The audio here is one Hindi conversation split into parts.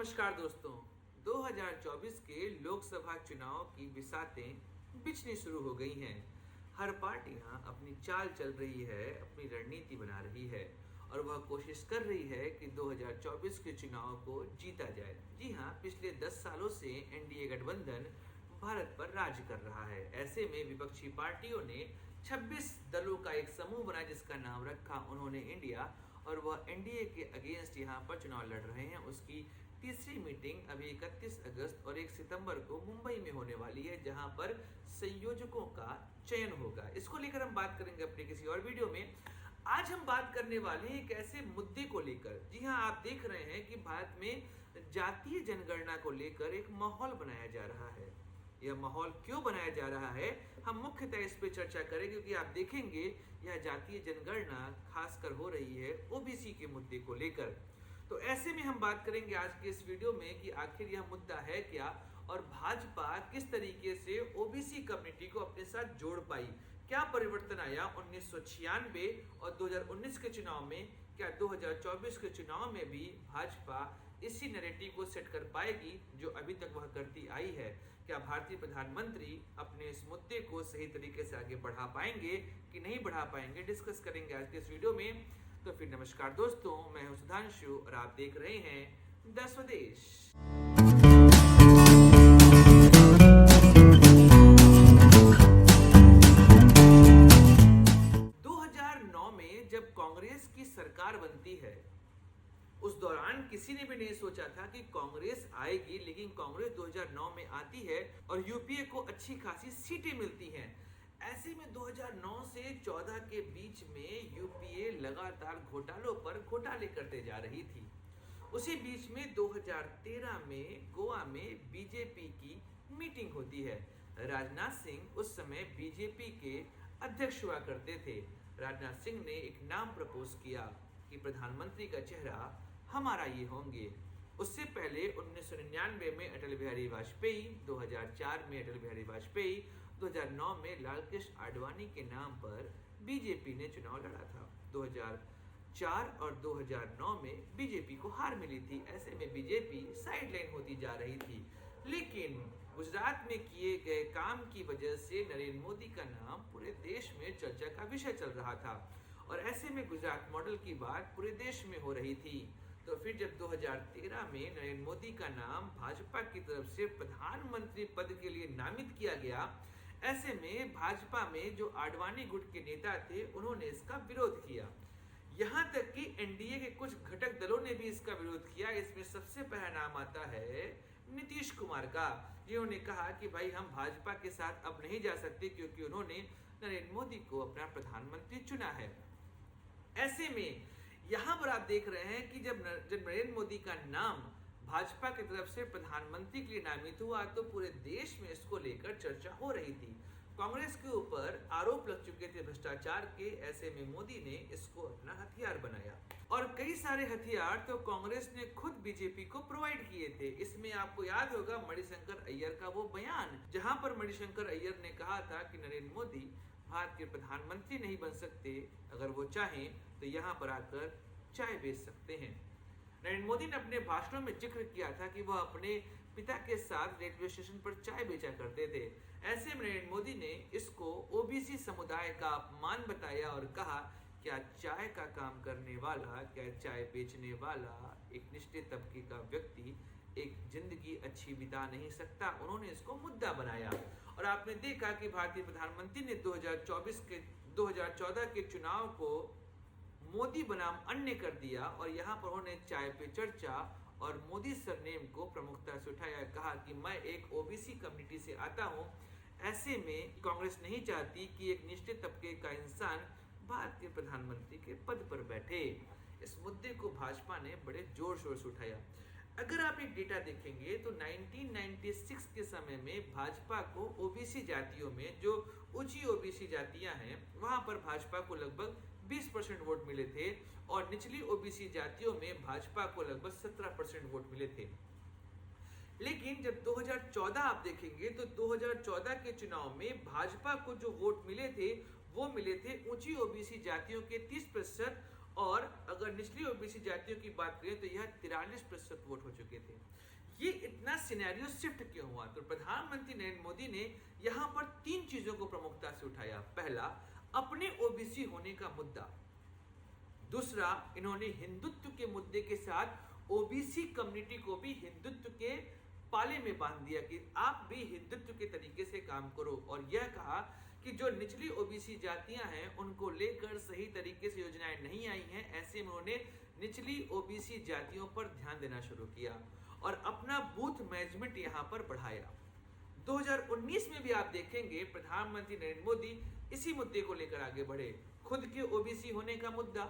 नमस्कार दोस्तों। 2024 के लोकसभा चुनाव की बिसातें बिछनी शुरू हो गई हैं। हर पार्टियां अपनी चाल चल रही है, अपनी रणनीति बना रही है और वह कोशिश कर रही है कि 2024 के चुनाव को जीता जाए। जी हां, पिछले 10 सालों से एनडीए गठबंधन भारत पर राज कर रहा है। ऐसे में विपक्षी पार्टियों ने 26 दलों का एक समूह बनाया जिसका नाम रखा उन्होंने इंडिया, और वह एनडीए के अगेंस्ट यहाँ पर चुनाव लड़ रहे हैं। उसकी तीसरी मीटिंग अभी 31 अगस्त और 1 सितंबर को मुंबई में होने वाली है, जहां पर संयोजकों का चयन होगा। इसको लेकर हम बात करेंगे अपने किसी और वीडियो में। आज हम बात करने वाले हैं एक ऐसे मुद्दे को लेकर। जी हाँ, आप देख रहे हैं कि भारत में जातीय जनगणना को लेकर एक माहौल बनाया जा रहा है। यह माहौल क्यों बनाया जा रहा है, हम मुख्यतः इस पे चर्चा करेंगे, क्योंकि आप देखेंगे यह जातीय जनगणना खासकर हो रही है ओबीसी के मुद्दे को लेकर। तो ऐसे में हम बात करेंगे आज के इस वीडियो में कि आखिर यह मुद्दा है क्या और भाजपा किस तरीके से ओबीसी कम्युनिटी को अपने साथ जोड़ पाई। क्या परिवर्तन आया 1996 और 2019 के चुनाव में, क्या 2024 के चुनाव में भी भाजपा इसी नैरेटिव को सेट कर पाएगी जो अभी तक वह करती आई है। क्या भारतीय प्रधानमंत्री अपने इस मुद्दे को सही तरीके से आगे बढ़ा पाएंगे कि नहीं बढ़ा पाएंगे, डिस्कस करेंगे आज के इस वीडियो में। तो फिर नमस्कार दोस्तों, मैं हूं सुधांशु और आप देख रहे हैं द स्वदेश। 2009 में जब कांग्रेस की सरकार बनती है, उस दौरान किसी ने भी नहीं सोचा था कि कांग्रेस आएगी, लेकिन कांग्रेस 2009 में आती है और यूपीए को अच्छी खासी सीटें मिलती हैं। ऐसे में 2009 से 14 के बीच में यूपीए लगातार घोटालों पर घोटाले करते जा रही थी। उसी बीच में 2013 में गोवा में बीजेपी की मीटिंग होती है। राजनाथ सिंह उस समय बीजेपी के अध्यक्ष हुआ करते थे। राजनाथ सिंह ने एक नाम प्रपोज किया कि प्रधानमंत्री का चेहरा हमारा ये होंगे। उससे पहले 1999 में अटल बिहारी वाजपेयी, 2004 में अटल बिहारी वाजपेयी, 2009 में लाल कृष्ण आडवाणी के नाम पर बीजेपी ने चुनाव लड़ा था। 2004 और 2009 में बीजेपी को हार मिली थी। ऐसे में बीजेपी साइडलाइन होती जा रही थी, लेकिन गुजरात में किए गए काम की वजह से नरेंद्र मोदी का नाम पूरे देश में चर्चा का विषय चल रहा था और ऐसे में गुजरात मॉडल की बात पूरे देश में हो रही थी। तो फिर जब 2013 में नरेंद्र मोदी का नाम भाजपा की तरफ से प्रधानमंत्री पद के लिए नामित किया गया, ऐसे में भाजपा में जो आडवाणी गुट के नेता थे उन्होंने इसका विरोध किया। यहाँ तक कि एनडीए के कुछ घटक दलों ने भी इसका विरोध किया। इसमें सबसे पहला नाम आता है नीतीश कुमार का, जिन्होंने कहा कि भाई हम भाजपा के साथ अब नहीं जा सकते क्योंकि उन्होंने नरेंद्र मोदी को अपना प्रधानमंत्री चुना है। ऐसे में यहाँ पर आप देख रहे हैं कि जब नरेंद्र मोदी का नाम भाजपा की तरफ से प्रधानमंत्री के लिए नामित हुआ तो पूरे देश में इसको लेकर चर्चा हो रही थी। कांग्रेस के ऊपर आरोप लग चुके थे भ्रष्टाचार के। ऐसे में मोदी ने इसको अपना हथियार बनाया और कई सारे हथियार तो कांग्रेस ने खुद बीजेपी को प्रोवाइड किए थे। इसमें आपको याद होगा मणिशंकर अय्यर का वो बयान, जहां पर मणिशंकर अय्यर ने कहा था कि नरेंद्र मोदी भारत के प्रधानमंत्री नहीं बन सकते, अगर वो चाहें तो यहाँ पर आकर चाय बेच सकते हैं। नरेंद्र मोदी ने अपने भाषणों में जिक्र किया था कि वह अपने पिता के साथ रेलवे स्टेशन पर चाय बेचा करते थे। ऐसे में नरेंद्र मोदी ने इसको ओबीसी समुदाय का अपमान बताया और कहा, क्या चाय का काम करने वाला, क्या चाय बेचने वाला एक निचले तबके का व्यक्ति एक जिंदगी अच्छी बिता नहीं सकता। उन्होंने इसको मुद्दा बनाया और आपने देखा कि भारतीय प्रधानमंत्री ने 2014 के चुनाव को मोदी बनाम अन्य कर दिया और यहाँ पर उन्होंने चाय पे चर्चा और मोदी सरनेम को प्रमुखता से उठाया। कहा कि मैं एक ओबीसी कम्युनिटी से आता हूँ। ऐसे में कांग्रेस नहीं चाहती कि एक निचले तबके का इंसान भारत के प्रधानमंत्री के पद पर बैठे। इस मुद्दे को भाजपा ने बड़े जोर शोर से उठाया। अगर आप एक डेटा देखेंगे तो 1996 के समय में भाजपा को ओबीसी जातियों में, जो ऊंची ओबीसी जातियां हैं, वहां पर भाजपा को लगभग 20% वोट मिले थे और निचली ओबीसी जातियों में भाजपा को लगभग 17% वोट मिले थे। लेकिन जब 2014 आप देखेंगे तो 2014 के चुनाव में भाजपा को जो वोट मिले थे वो मिले थे ऊंची ओबीसी जातियों के 30%, और अगर निचली ओबीसी जातियों की बात करें तो यह 43% वोट हो चुके थे। सिनेरियो शिफ्ट क्यों हुआ? तो प्रधानमंत्री नरेंद्र मोदी ने यहां पर 3 चीजों को प्रमुखता से उठाया। पहला, अपने ओबीसी होने का मुद्दा। दूसरा, इन्होंने हिंदुत्व के मुद्दे के साथ ओबीसी कम्युनिटी को भी हिंदुत्व के पाले में बांध दिया कि आप भी हिंदुत्व के तरीके से काम करो, और यह कहा कि जो निचली ओबीसी जातियां हैं उनको लेकर सही तरीके से योजनाएं नहीं आई हैं। ऐसे में उन्होंने निचली ओबीसी जातियों पर ध्यान देना शुरू किया और अपना बूथ मैनेजमेंट यहां पर बढ़ाया। 2019 में भी आप देखेंगे प्रधानमंत्री नरेंद्र मोदी इसी मुद्दे को लेकर आगे बढ़े। खुद के ओबीसी होने का मुद्दा,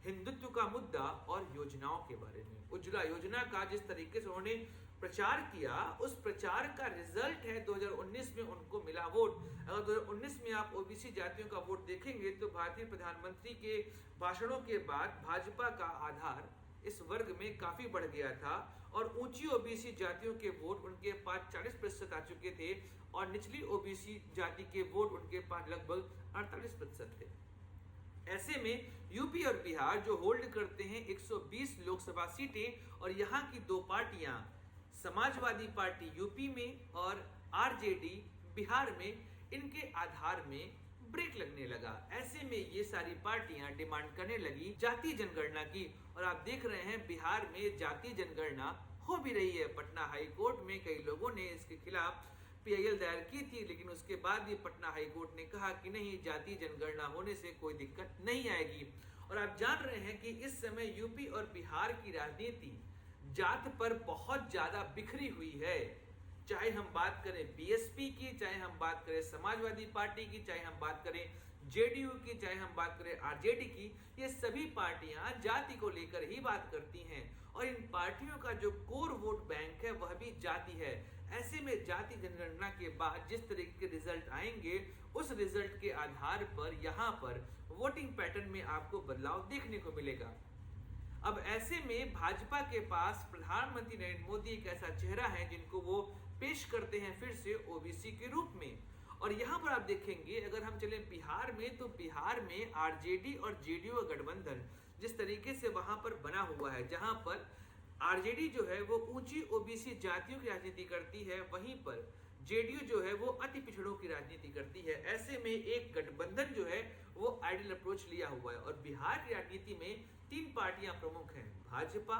हिंदुत्व का मुद्दा और योजनाओं के बारे में। उज्ज्वला योजना का जिस तरीके से उन्होंने प्रचार किया, उस प्रचार का रिजल्ट है 2019 में उनको मिला वोट। अगर 2019 में आप ओबीसी जातियों का वोट देखेंगे तो भारतीय प्रधानमंत्री के भाषणों के बाद भाजपा का आधार इस वर्ग में काफी बढ़ गया था और ऊंची ओबीसी जातियों के वोट उनके पास 40% आ चुके थे और निचली ओबीसी जाति के वोट उनके पास लगभग 48% थे। ऐसे में यूपी और बिहार जो होल्ड करते हैं 120 लोकसभा सीटें, और यहाँ की 2 पार्टियां, समाजवादी पार्टी यूपी में और आरजेडी बिहार में, इनके आधार में ब्रेक लगने लगा। ऐसे में ये सारी पार्टियां डिमांड करने लगी जाति जनगणना की, और आप देख रहे हैं बिहार में जाति जनगणना हो भी रही है। पटना हाई कोर्ट में कई लोगों ने इसके खिलाफ पीआईएल दायर की थी, लेकिन उसके बाद भी पटना हाई कोर्ट ने कहा कि नहीं, जाति जनगणना होने से कोई दिक्कत नहीं आएगी। और आप जान रहे हैं कि इस समय यूपी और बिहार की राजनीति जात पर बहुत ज्यादा बिखरी हुई है। चाहे हम बात करें बीएसपी की, चाहे हम बात करें समाजवादी पार्टी की, चाहे हम बात करें जेडीयू की, चाहे हम बात करें आरजेडी की, ये सभी पार्टियां जाति को लेकर ही बात करती हैं और इन पार्टियों का जो कोर वोट बैंक है वह भी जाति है। ऐसे में जाति जनगणना के बाद जिस तरीके के रिजल्ट आएंगे, उस रिजल्ट के आधार पर यहाँ पर वोटिंग पैटर्न में आपको बदलाव देखने को मिलेगा। अब ऐसे में भाजपा के पास प्रधानमंत्री नरेंद्र मोदी एक ऐसा चेहरा है जिनको वो पेश करते हैं फिर से ओबीसी के रूप में। और यहाँ पर आप देखेंगे, अगर हम चले बिहार में, तो बिहार में आरजेडी और जेडीयू गठबंधन जिस तरीके से वहां पर बना हुआ है, जहां पर आरजेडी जो है वो ऊंची ओबीसी जातियों की राजनीति करती है, वहीं पर जेडीयू जो है वो अति पिछड़ों की राजनीति करती है। ऐसे में एक गठबंधन जो है वो आइडियल अप्रोच लिया हुआ है। और बिहार की राजनीति में 3 पार्टियां प्रमुख हैं, भाजपा,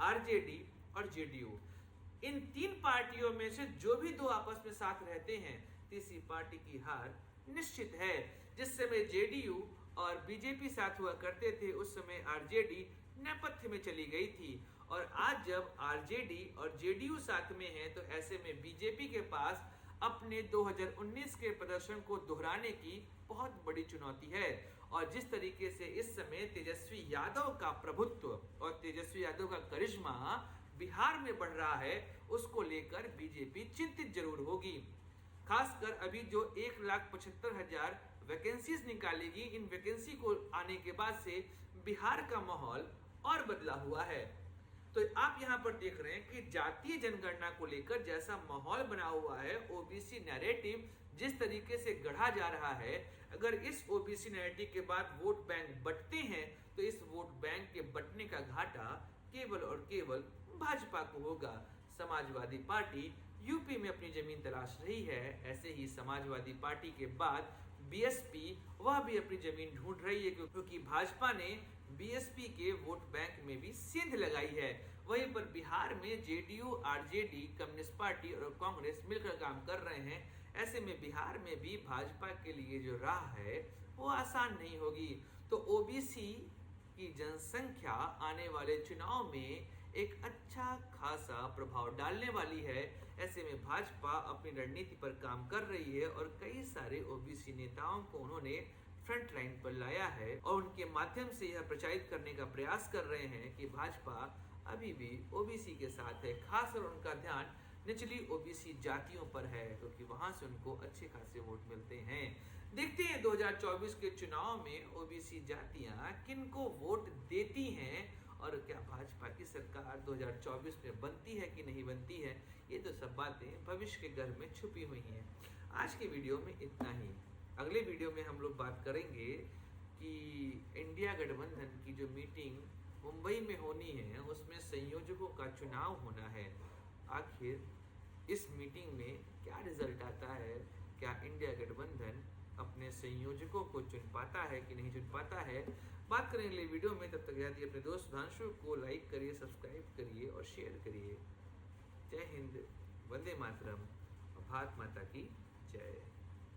आरजेडी और जेडीयू। इन 3 पार्टियों में से जो भी 2 आपस में साथ रहते हैं, तीसरी पार्टी की हार निश्चित है। जिस समय जेडीयू और बीजेपी साथ हुआ करते थे, उस समय आरजेडी नेपथ्य में चली गई थी, और आज जब आरजेडी और जेडीयू साथ में हैं, तो ऐसे में बीजेपी के पास अपने 2019 के प्रदर्शन को दोहराने की बहुत बड़ी चुनौती है। और जिस तरीके से इस समय तेजस्वी यादव का प्रभुत्व और तेजस्वी यादव का करिश्मा बिहार में बढ़ रहा है, उसको लेकर बीजेपी चिंतित जरूर होगी। खासकर अभी जो 1,75,000 वैकेंसीज निकालेगी, इन वैकेंसी को आने के बाद से बिहार का माहौल और बदला हुआ है। तो आप यहां पर देख रहे हैं कि जातीय जनगणना को लेकर जैसा माहौल बना हुआ है, ओबीसी नैरेटिव जिस तरीके से गढ़ा जा रहा है, अगर इस ओबीसी नैरेटिव के बाद वोट बैंक बंटते हैं, तो इस वोट बैंक के बंटने का घाटा केवल और केवल भाजपा को होगा। समाजवादी पार्टी यूपी में अपनी जमीन तलाश रही है, ऐसे ही समाजवादी पार्टी के बाद बीएसपी वह भी अपनी जमीन ढूंढ रही है, क्योंकि भाजपा ने बीएसपी के वोट बैंक में भी सेंध लगाई है। वहीं पर बिहार में जेडीयू, आरजेडी, कम्युनिस्ट पार्टी और कांग्रेस मिलकर काम कर रहे हैं। ऐसे में बिहार में भी भाजपा के लिए जो राह है वो आसान नहीं होगी। तो ओबीसी की जनसंख्या आने वाले चुनाव में एक अच्छा खासा प्रभाव डालने वाली है। ऐसे में भाजपा अपनी रणनीति पर काम कर रही है और कई सारे ओबीसी नेताओं को उन्होंने फ्रंट लाइन पर लाया है और उनके माध्यम से यह प्रचारित करने का प्रयास कर रहे हैं कि भाजपा अभी भी ओबीसी के साथ है। खासकर उनका ध्यान निचली ओबीसी जातियों पर है, क्योंकि वहां से उनको अच्छे खासे वोट मिलते हैं। देखते हैं 2024 के चुनाव में ओबीसी जातियां किनको वोट देती हैं और क्या भाजपा की सरकार 2024 में बनती है कि नहीं बनती है। ये तो सब बातें भविष्य के घर में छुपी हुई हैं। आज के वीडियो में इतना ही। अगले वीडियो में हम लोग बात करेंगे कि इंडिया गठबंधन की जो मीटिंग मुंबई में होनी है, उसमें संयोजकों का चुनाव होना है। आखिर इस मीटिंग में क्या रिजल्ट आता है, क्या इंडिया गठबंधन अपने संयोजकों को चुन पाता है कि नहीं चुन पाता है, बात करेंगे अगले वीडियो में। तब तक याद अपने दोस्त सुधांशु को लाइक करिए, सब्सक्राइब करिए और शेयर करिए। जय हिंद, वंदे मातरम, भारत माता की जय।